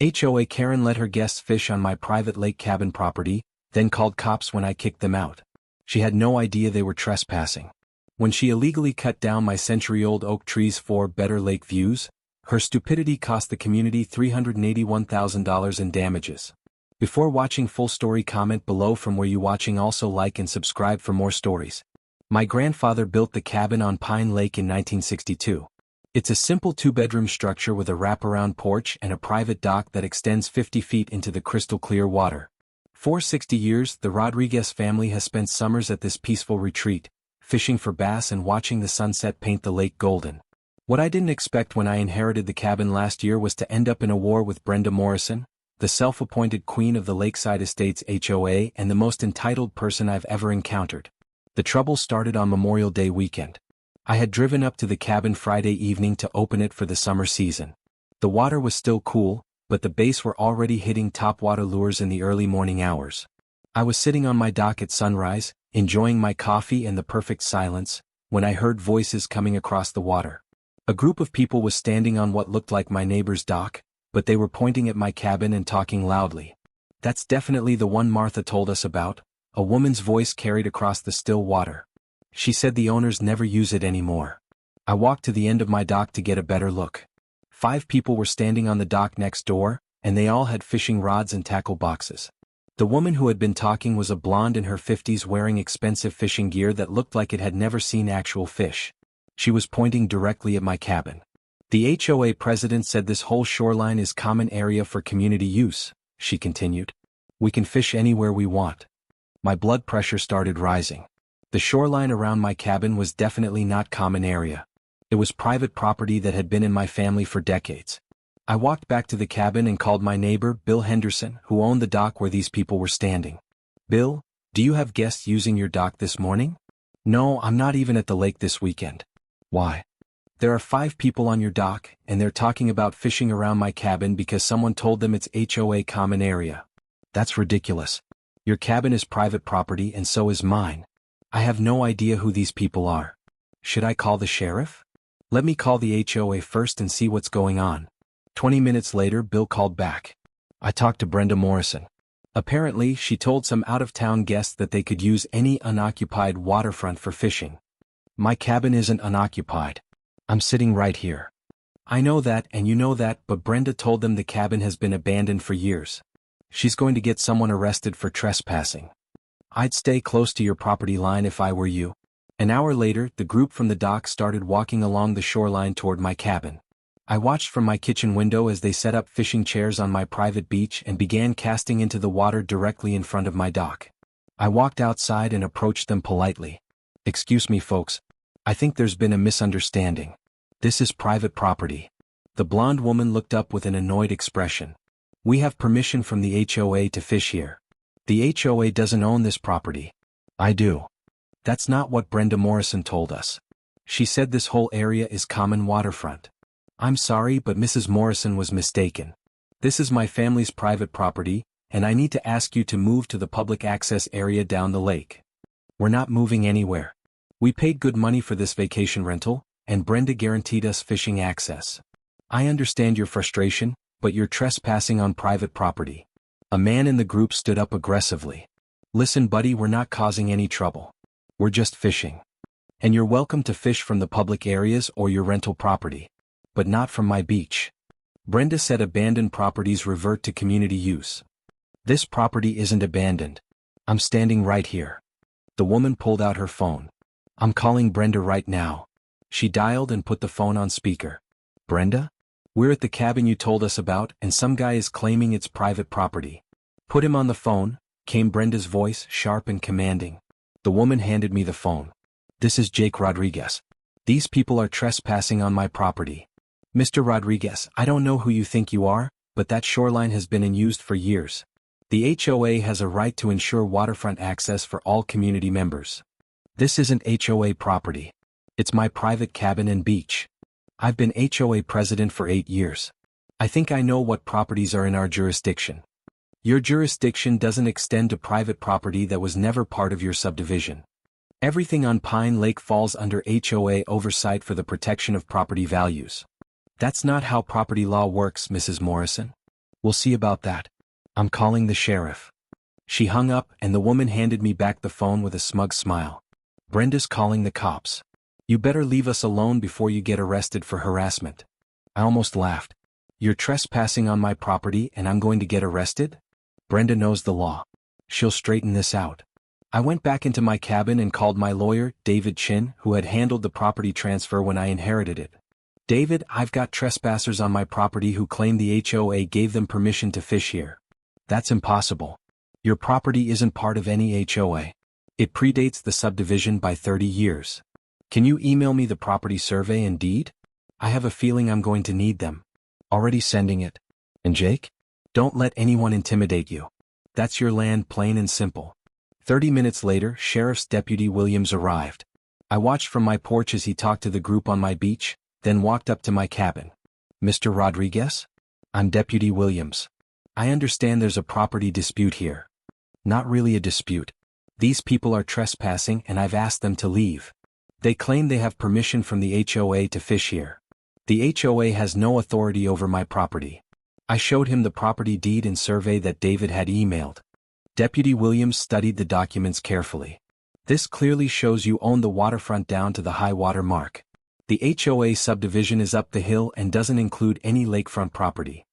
HOA Karen let her guests fish on my private lake cabin property, then called cops when I kicked them out. She had no idea they were trespassing. When she illegally cut down my century-old oak trees for better lake views, her stupidity cost the community $381,000 in damages. Before watching full story, comment below from where you watching. Also like and subscribe for more stories. My grandfather built the cabin on Pine Lake in 1962. It's a simple 2-bedroom structure with a wraparound porch and a private dock that extends 50 feet into the crystal clear water. For 60 years, the Rodriguez family has spent summers at this peaceful retreat, fishing for bass and watching the sunset paint the lake golden. What I didn't expect when I inherited the cabin last year was to end up in a war with Brenda Morrison, the self-appointed queen of the Lakeside Estates HOA and the most entitled person I've ever encountered. The trouble started on Memorial Day weekend. I had driven up to the cabin Friday evening to open it for the summer season. The water was still cool, but the bass were already hitting topwater lures in the early morning hours. I was sitting on my dock at sunrise, enjoying my coffee and the perfect silence, when I heard voices coming across the water. A group of people was standing on what looked like my neighbor's dock, but they were pointing at my cabin and talking loudly. "That's definitely the one Martha told us about," a woman's voice carried across the still water. "She said the owners never use it anymore." I walked to the end of my dock to get a better look. 5 people were standing on the dock next door, and they all had fishing rods and tackle boxes. The woman who had been talking was a blonde in her 50s wearing expensive fishing gear that looked like it had never seen actual fish. She was pointing directly at my cabin. "The HOA president said this whole shoreline is common area for community use," she continued. "We can fish anywhere we want." My blood pressure started rising. The shoreline around my cabin was definitely not common area. It was private property that had been in my family for decades. I walked back to the cabin and called my neighbor, Bill Henderson, who owned the dock where these people were standing. "Bill, do you have guests using your dock this morning?" "No, I'm not even at the lake this weekend." "Why?" "There are 5 people on your dock, and they're talking about fishing around my cabin because someone told them it's HOA common area." "That's ridiculous. Your cabin is private property and so is mine. I have no idea who these people are." "Should I call the sheriff?" "Let me call the HOA first and see what's going on." 20 minutes later, Bill called back. I talked to Brenda Morrison. Apparently, she told some out-of-town guests that they could use any unoccupied waterfront for fishing. My cabin isn't unoccupied. I'm sitting right here. "I know that and you know that, but Brenda told them the cabin has been abandoned for years. She's going to get someone arrested for trespassing. I'd stay close to your property line if I were you." An hour later, the group from the dock started walking along the shoreline toward my cabin. I watched from my kitchen window as they set up fishing chairs on my private beach and began casting into the water directly in front of my dock. I walked outside and approached them politely. "Excuse me, folks. I think there's been a misunderstanding. This is private property." The blonde woman looked up with an annoyed expression. "We have permission from the HOA to fish here. The HOA doesn't own this property." "I do." "That's not what Brenda Morrison told us. She said this whole area is common waterfront." "I'm sorry, but Mrs. Morrison was mistaken. This is my family's private property, and I need to ask you to move to the public access area down the lake." "We're not moving anywhere. We paid good money for this vacation rental, and Brenda guaranteed us fishing access." "I understand your frustration, but you're trespassing on private property." A man in the group stood up aggressively. "Listen, buddy, we're not causing any trouble. We're just fishing. And you're welcome to fish from the public areas or your rental property. But not from my beach." Brenda said abandoned properties revert to community use. "This property isn't abandoned. I'm standing right here." The woman pulled out her phone. "I'm calling Brenda right now." She dialed and put the phone on speaker. "Brenda? We're at the cabin you told us about, and some guy is claiming it's private property." "Put him on the phone," came Brenda's voice, sharp and commanding. The woman handed me the phone. "This is Jake Rodriguez. These people are trespassing on my property." "Mr. Rodriguez, I don't know who you think you are, but that shoreline has been in use for years. The HOA has a right to ensure waterfront access for all community members. This isn't HOA property. It's my private cabin and beach. I've been HOA president for 8 years. I think I know what properties are in our jurisdiction. Your jurisdiction doesn't extend to private property that was never part of your subdivision. Everything on Pine Lake falls under HOA oversight for the protection of property values. That's not how property law works, Mrs. Morrison. We'll see about that. I'm calling the sheriff. She hung up and the woman handed me back the phone with a smug smile. Brenda's calling the cops. You better leave us alone before you get arrested for harassment. I almost laughed. You're trespassing on my property and I'm going to get arrested? Brenda knows the law. She'll straighten this out. I went back into my cabin and called my lawyer, David Chin, who had handled the property transfer when I inherited it. David, I've got trespassers on my property who claim the HOA gave them permission to fish here. That's impossible. Your property isn't part of any HOA. It predates the subdivision by 30 years. Can you email me the property survey and deed? I have a feeling I'm going to need them. Already sending it. And Jake? Don't let anyone intimidate you. That's your land, plain and simple. 30 minutes later, Sheriff's Deputy Williams arrived. I watched from my porch as he talked to the group on my beach, then walked up to my cabin. Mr. Rodriguez? I'm Deputy Williams. I understand there's a property dispute here. Not really a dispute. These people are trespassing and I've asked them to leave. They claim they have permission from the HOA to fish here. The HOA has no authority over my property. I showed him the property deed and survey that David had emailed. Deputy Williams studied the documents carefully. This clearly shows you own the waterfront down to the high water mark. The HOA subdivision is up the hill and doesn't include any lakefront property.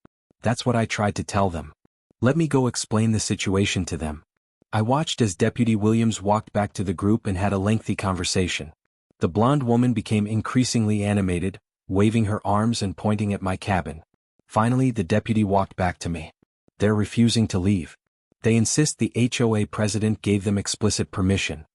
That's what I tried to tell them. Let me go explain the situation to them. I watched as Deputy Williams walked back to the group and had a lengthy conversation. The blonde woman became increasingly animated, waving her arms and pointing at my cabin. Finally, the deputy walked back to me. They're refusing to leave. They insist the HOA president gave them explicit permission.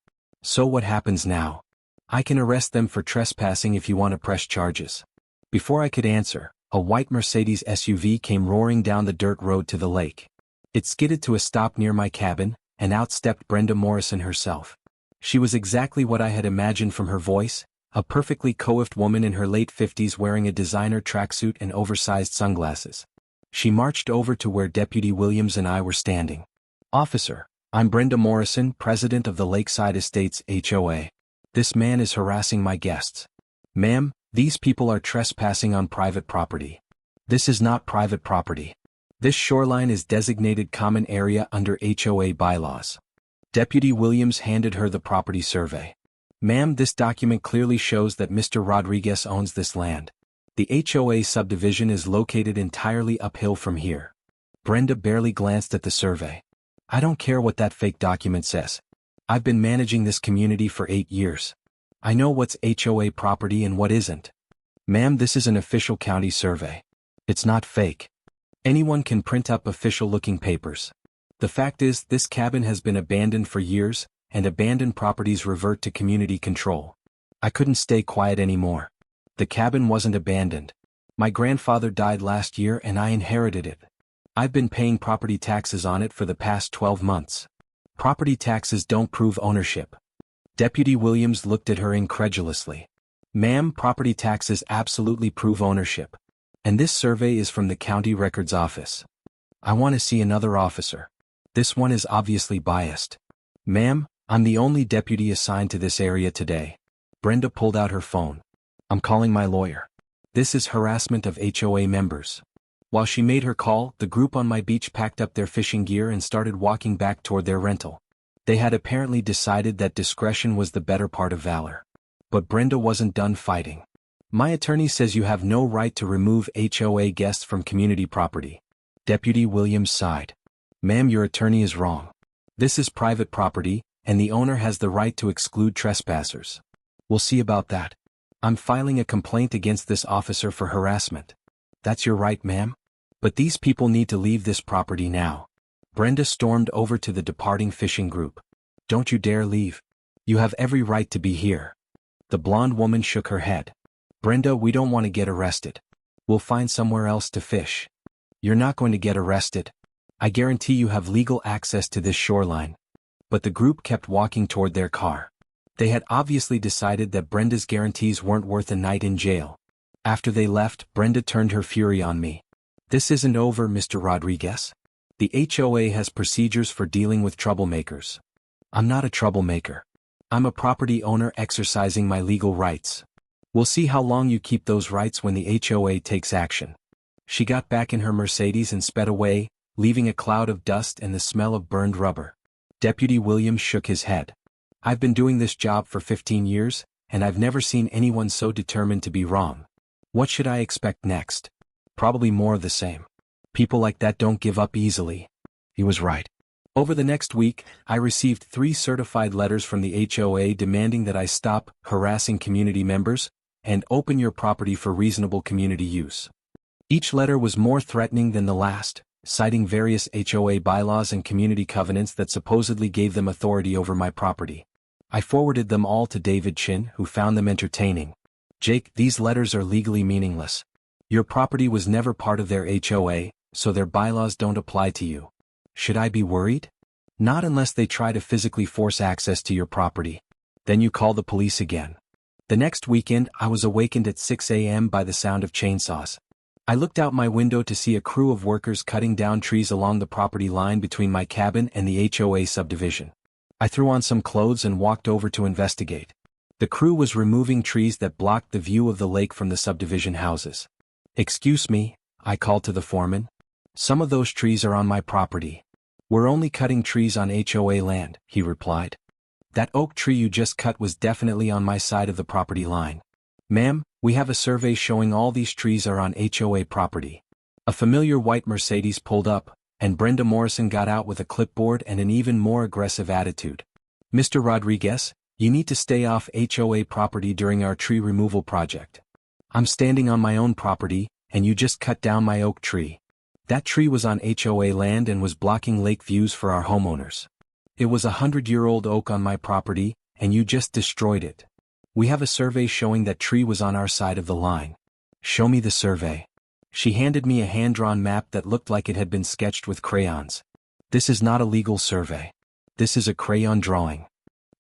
So what happens now? I can arrest them for trespassing if you want to press charges. Before I could answer, a white Mercedes SUV came roaring down the dirt road to the lake. It skidded to a stop near my cabin, and out stepped Brenda Morrison herself. She was exactly what I had imagined from her voice, a perfectly coiffed woman in her late 50s wearing a designer tracksuit and oversized sunglasses. She marched over to where Deputy Williams and I were standing. Officer, I'm Brenda Morrison, president of the Lakeside Estates HOA. This man is harassing my guests. Ma'am, these people are trespassing on private property. This is not private property. This shoreline is designated common area under HOA bylaws. Deputy Williams handed her the property survey. Ma'am, this document clearly shows that Mr. Rodriguez owns this land. The HOA subdivision is located entirely uphill from here. Brenda barely glanced at the survey. I don't care what that fake document says. I've been managing this community for 8 years. I know what's HOA property and what isn't. Ma'am, this is an official county survey. It's not fake. Anyone can print up official-looking papers. The fact is, this cabin has been abandoned for years, and abandoned properties revert to community control. I couldn't stay quiet anymore. The cabin wasn't abandoned. My grandfather died last year and I inherited it. I've been paying property taxes on it for the past 12 months. Property taxes don't prove ownership. Deputy Williams looked at her incredulously. Ma'am, property taxes absolutely prove ownership. And this survey is from the county records office. I want to see another officer. This one is obviously biased. Ma'am, I'm the only deputy assigned to this area today. Brenda pulled out her phone. I'm calling my lawyer. This is harassment of HOA members. While she made her call, the group on my beach packed up their fishing gear and started walking back toward their rental. They had apparently decided that discretion was the better part of valor. But Brenda wasn't done fighting. My attorney says you have no right to remove HOA guests from community property. Deputy Williams sighed. Ma'am, your attorney is wrong. This is private property, and the owner has the right to exclude trespassers. We'll see about that. I'm filing a complaint against this officer for harassment. That's your right, ma'am. But these people need to leave this property now. Brenda stormed over to the departing fishing group. Don't you dare leave. You have every right to be here. The blonde woman shook her head. Brenda, we don't want to get arrested. We'll find somewhere else to fish. You're not going to get arrested. I guarantee you have legal access to this shoreline. But the group kept walking toward their car. They had obviously decided that Brenda's guarantees weren't worth a night in jail. After they left, Brenda turned her fury on me. This isn't over, Mr. Rodriguez. The HOA has procedures for dealing with troublemakers. I'm not a troublemaker. I'm a property owner exercising my legal rights. We'll see how long you keep those rights when the HOA takes action. She got back in her Mercedes and sped away, leaving a cloud of dust and the smell of burned rubber. Deputy Williams shook his head. I've been doing this job for 15 years, and I've never seen anyone so determined to be wrong. What should I expect next? Probably more of the same. People like that don't give up easily. He was right. Over the next week, I received 3 certified letters from the HOA demanding that I stop harassing community members and open your property for reasonable community use. Each letter was more threatening than the last, citing various HOA bylaws and community covenants that supposedly gave them authority over my property. I forwarded them all to David Chin, who found them entertaining. Jake, these letters are legally meaningless. Your property was never part of their HOA, so their bylaws don't apply to you. Should I be worried? Not unless they try to physically force access to your property. Then you call the police again. The next weekend, I was awakened at 6 a.m. by the sound of chainsaws. I looked out my window to see a crew of workers cutting down trees along the property line between my cabin and the HOA subdivision. I threw on some clothes and walked over to investigate. The crew was removing trees that blocked the view of the lake from the subdivision houses. Excuse me, I called to the foreman. Some of those trees are on my property. We're only cutting trees on HOA land, he replied. That oak tree you just cut was definitely on my side of the property line. Ma'am, we have a survey showing all these trees are on HOA property. A familiar white Mercedes pulled up, and Brenda Morrison got out with a clipboard and an even more aggressive attitude. Mr. Rodriguez, you need to stay off HOA property during our tree removal project. I'm standing on my own property, and you just cut down my oak tree. That tree was on HOA land and was blocking lake views for our homeowners. It was a 100-year-old oak on my property, and you just destroyed it. We have a survey showing that tree was on our side of the line. Show me the survey. She handed me a hand-drawn map that looked like it had been sketched with crayons. This is not a legal survey. This is a crayon drawing.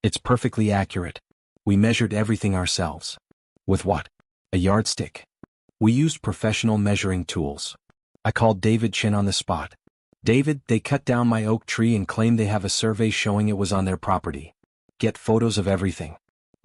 It's perfectly accurate. We measured everything ourselves. With what? A yardstick. We used professional measuring tools. I called David Chin on the spot. David, they cut down my oak tree and claim they have a survey showing it was on their property. Get photos of everything.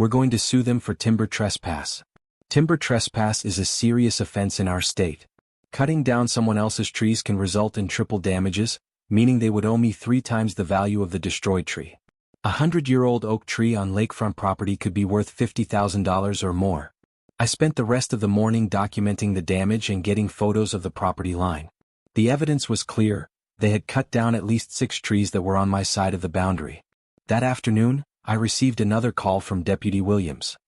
We're going to sue them for timber trespass. Timber trespass is a serious offense in our state. Cutting down someone else's trees can result in triple damages, meaning they would owe me 3 times the value of the destroyed tree. A 100-year-old oak tree on lakefront property could be worth $50,000 or more. I spent the rest of the morning documenting the damage and getting photos of the property line. The evidence was clear. They had cut down at least 6 trees that were on my side of the boundary. That afternoon, I received another call from Deputy Williams.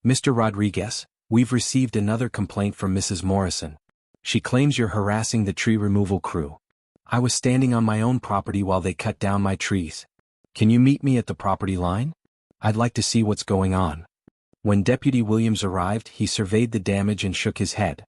Mr. Rodriguez, we've received another complaint from Mrs. Morrison. She claims you're harassing the tree removal crew. I was standing on my own property while they cut down my trees. Can you meet me at the property line? I'd like to see what's going on. When Deputy Williams arrived, he surveyed the damage and shook his head.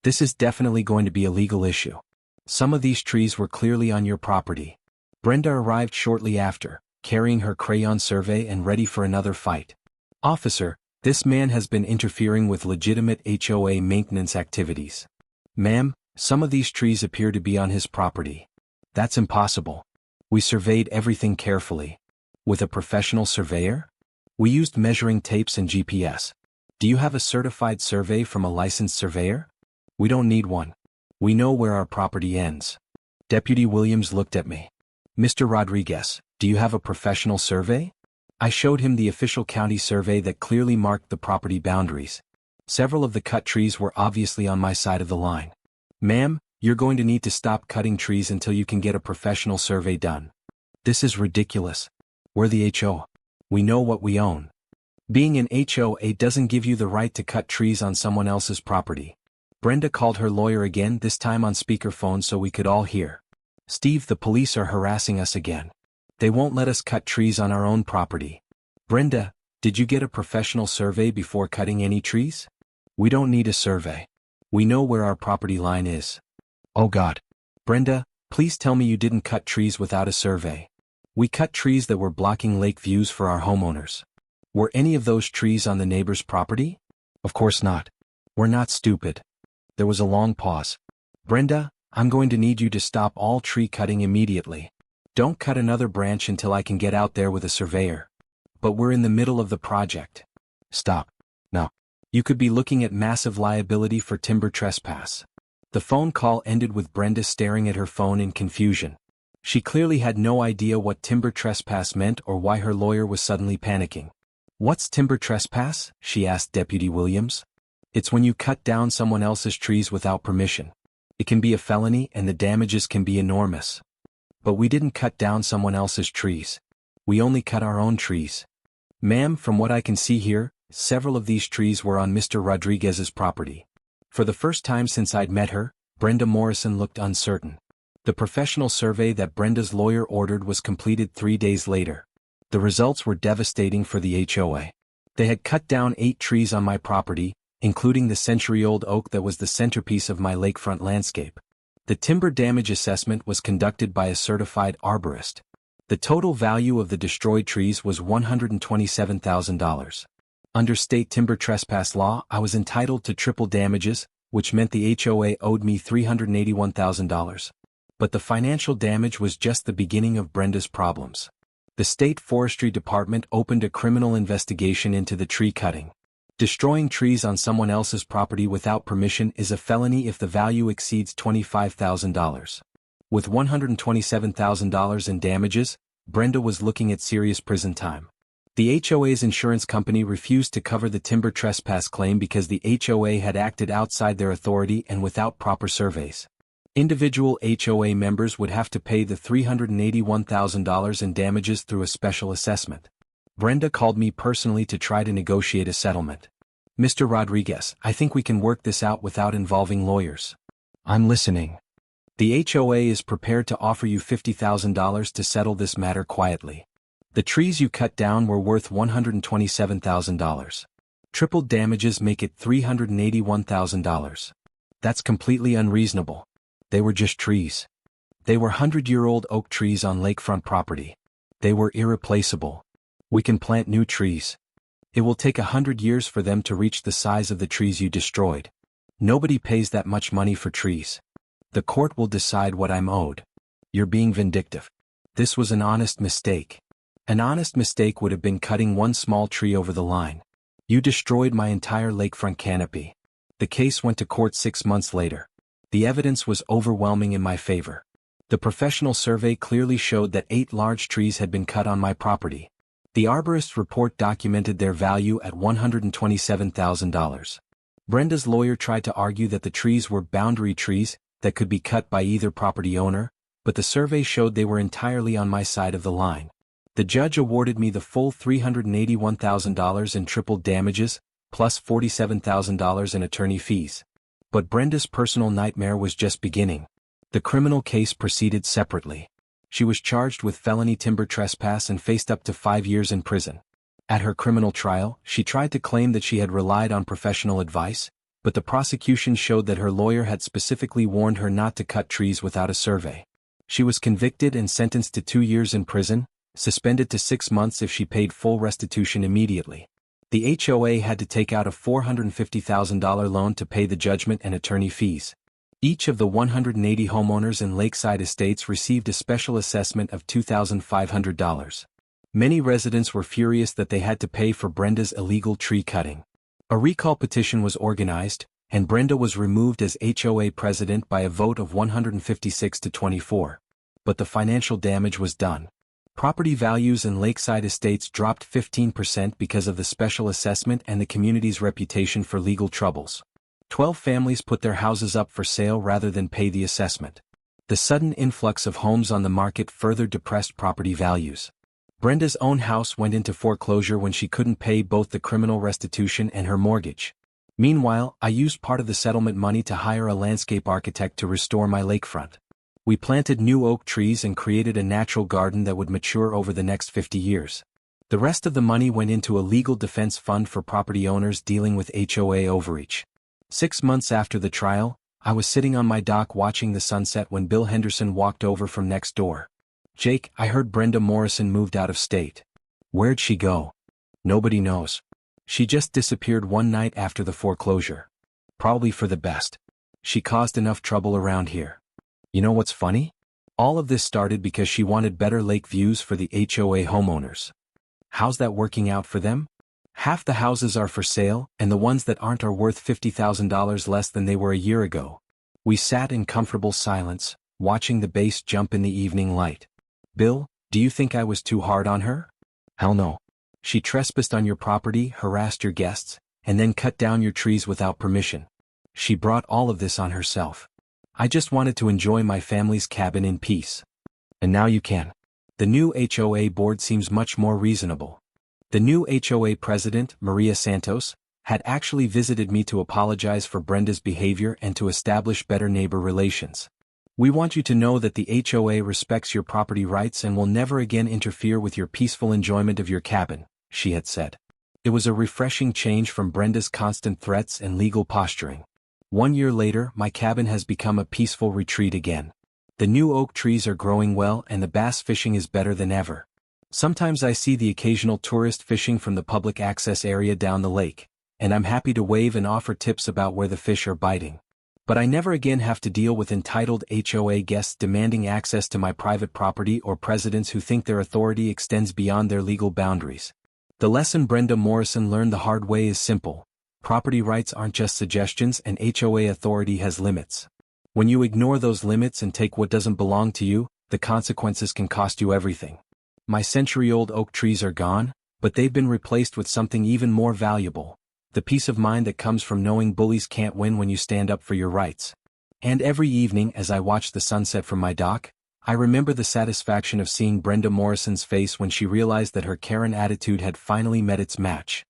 This is definitely going to be a legal issue. Some of these trees were clearly on your property. Brenda arrived shortly after, carrying her crayon survey and ready for another fight. Officer, this man has been interfering with legitimate HOA maintenance activities. Ma'am, some of these trees appear to be on his property. That's impossible. We surveyed everything carefully. With a professional surveyor? We used measuring tapes and GPS. Do you have a certified survey from a licensed surveyor? We don't need one. We know where our property ends. Deputy Williams looked at me. Mr. Rodriguez, do you have a professional survey? I showed him the official county survey that clearly marked the property boundaries. Several of the cut trees were obviously on my side of the line. Ma'am, you're going to need to stop cutting trees until you can get a professional survey done. This is ridiculous. We're the HOA. We know what we own. Being an HOA doesn't give you the right to cut trees on someone else's property. Brenda called her lawyer again, this time on speakerphone so we could all hear. Steve, the police are harassing us again. They won't let us cut trees on our own property. Brenda, did you get a professional survey before cutting any trees? We don't need a survey. We know where our property line is. Oh God. Brenda, please tell me you didn't cut trees without a survey. We cut trees that were blocking lake views for our homeowners. Were any of those trees on the neighbor's property? Of course not. We're not stupid. There was a long pause. Brenda, I'm going to need you to stop all tree cutting immediately. Don't cut another branch until I can get out there with a surveyor. But we're in the middle of the project. Stop. No. You could be looking at massive liability for timber trespass. The phone call ended with Brenda staring at her phone in confusion. She clearly had no idea what timber trespass meant or why her lawyer was suddenly panicking. "What's timber trespass?" she asked Deputy Williams. "It's when you cut down someone else's trees without permission. It can be a felony and the damages can be enormous." "But we didn't cut down someone else's trees. We only cut our own trees." "Ma'am, from what I can see here, several of these trees were on Mr. Rodriguez's property." For the first time since I'd met her, Brenda Morrison looked uncertain. The professional survey that Brenda's lawyer ordered was completed 3 days later. The results were devastating for the HOA. They had cut down 8 trees on my property, including the century-old oak that was the centerpiece of my lakefront landscape. The timber damage assessment was conducted by a certified arborist. The total value of the destroyed trees was $127,000. Under state timber trespass law, I was entitled to triple damages, which meant the HOA owed me $381,000. But the financial damage was just the beginning of Brenda's problems. The State Forestry Department opened a criminal investigation into the tree cutting. Destroying trees on someone else's property without permission is a felony if the value exceeds $25,000. With $127,000 in damages, Brenda was looking at serious prison time. The HOA's insurance company refused to cover the timber trespass claim because the HOA had acted outside their authority and without proper surveys. Individual HOA members would have to pay the $381,000 in damages through a special assessment. Brenda called me personally to try to negotiate a settlement. "Mr. Rodriguez, I think we can work this out without involving lawyers." "I'm listening." "The HOA is prepared to offer you $50,000 to settle this matter quietly. The trees you cut down were worth $127,000. Triple damages make it $381,000. That's completely unreasonable. They were just trees. They were 100-year-old oak trees on lakefront property. They were irreplaceable. We can plant new trees. It will take 100 years for them to reach the size of the trees you destroyed. Nobody pays that much money for trees. The court will decide what I'm owed. You're being vindictive. This was an honest mistake. An honest mistake would have been cutting one small tree over the line. You destroyed my entire lakefront canopy." The case went to court 6 months later. The evidence was overwhelming in my favor. The professional survey clearly showed that 8 large trees had been cut on my property. The arborist's report documented their value at $127,000. Brenda's lawyer tried to argue that the trees were boundary trees that could be cut by either property owner, but the survey showed they were entirely on my side of the line. The judge awarded me the full $381,000 in triple damages, plus $47,000 in attorney fees. But Brenda's personal nightmare was just beginning. The criminal case proceeded separately. She was charged with felony timber trespass and faced up to 5 years in prison. At her criminal trial, she tried to claim that she had relied on professional advice, but the prosecution showed that her lawyer had specifically warned her not to cut trees without a survey. She was convicted and sentenced to 2 years in prison, suspended to 6 months if she paid full restitution immediately. The HOA had to take out a $450,000 loan to pay the judgment and attorney fees. Each of the 180 homeowners in Lakeside Estates received a special assessment of $2,500. Many residents were furious that they had to pay for Brenda's illegal tree cutting. A recall petition was organized, and Brenda was removed as HOA president by a vote of 156 to 24. But the financial damage was done. Property values in Lakeside Estates dropped 15% because of the special assessment and the community's reputation for legal troubles. 12 families put their houses up for sale rather than pay the assessment. The sudden influx of homes on the market further depressed property values. Brenda's own house went into foreclosure when she couldn't pay both the criminal restitution and her mortgage. Meanwhile, I used part of the settlement money to hire a landscape architect to restore my lakefront. We planted new oak trees and created a natural garden that would mature over the next 50 years. The rest of the money went into a legal defense fund for property owners dealing with HOA overreach. 6 months after the trial, I was sitting on my dock watching the sunset when Bill Henderson walked over from next door. "Jake, I heard Brenda Morrison moved out of state." "Where'd she go?" "Nobody knows. She just disappeared one night after the foreclosure. Probably for the best. She caused enough trouble around here." You know what's funny? All of this started because she wanted better lake views for the HOA homeowners. How's that working out for them? Half the houses are for sale, and the ones that aren't are worth $50,000 less than they were a year ago. We sat in comfortable silence, watching the base jump in the evening light. Bill, do you think I was too hard on her? Hell no. She trespassed on your property, harassed your guests, and then cut down your trees without permission. She brought all of this on herself. I just wanted to enjoy my family's cabin in peace. And now you can. The new HOA board seems much more reasonable. The new HOA president, Maria Santos, had actually visited me to apologize for Brenda's behavior and to establish better neighbor relations. We want you to know that the HOA respects your property rights and will never again interfere with your peaceful enjoyment of your cabin, she had said. It was a refreshing change from Brenda's constant threats and legal posturing. 1 year later, my cabin has become a peaceful retreat again. The new oak trees are growing well and the bass fishing is better than ever. Sometimes I see the occasional tourist fishing from the public access area down the lake, and I'm happy to wave and offer tips about where the fish are biting. But I never again have to deal with entitled HOA guests demanding access to my private property or presidents who think their authority extends beyond their legal boundaries. The lesson Brenda Morrison learned the hard way is simple. Property rights aren't just suggestions, and HOA authority has limits. When you ignore those limits and take what doesn't belong to you, the consequences can cost you everything. My century-old oak trees are gone, but they've been replaced with something even more valuable. The peace of mind that comes from knowing bullies can't win when you stand up for your rights. And every evening as I watch the sunset from my dock, I remember the satisfaction of seeing Brenda Morrison's face when she realized that her Karen attitude had finally met its match.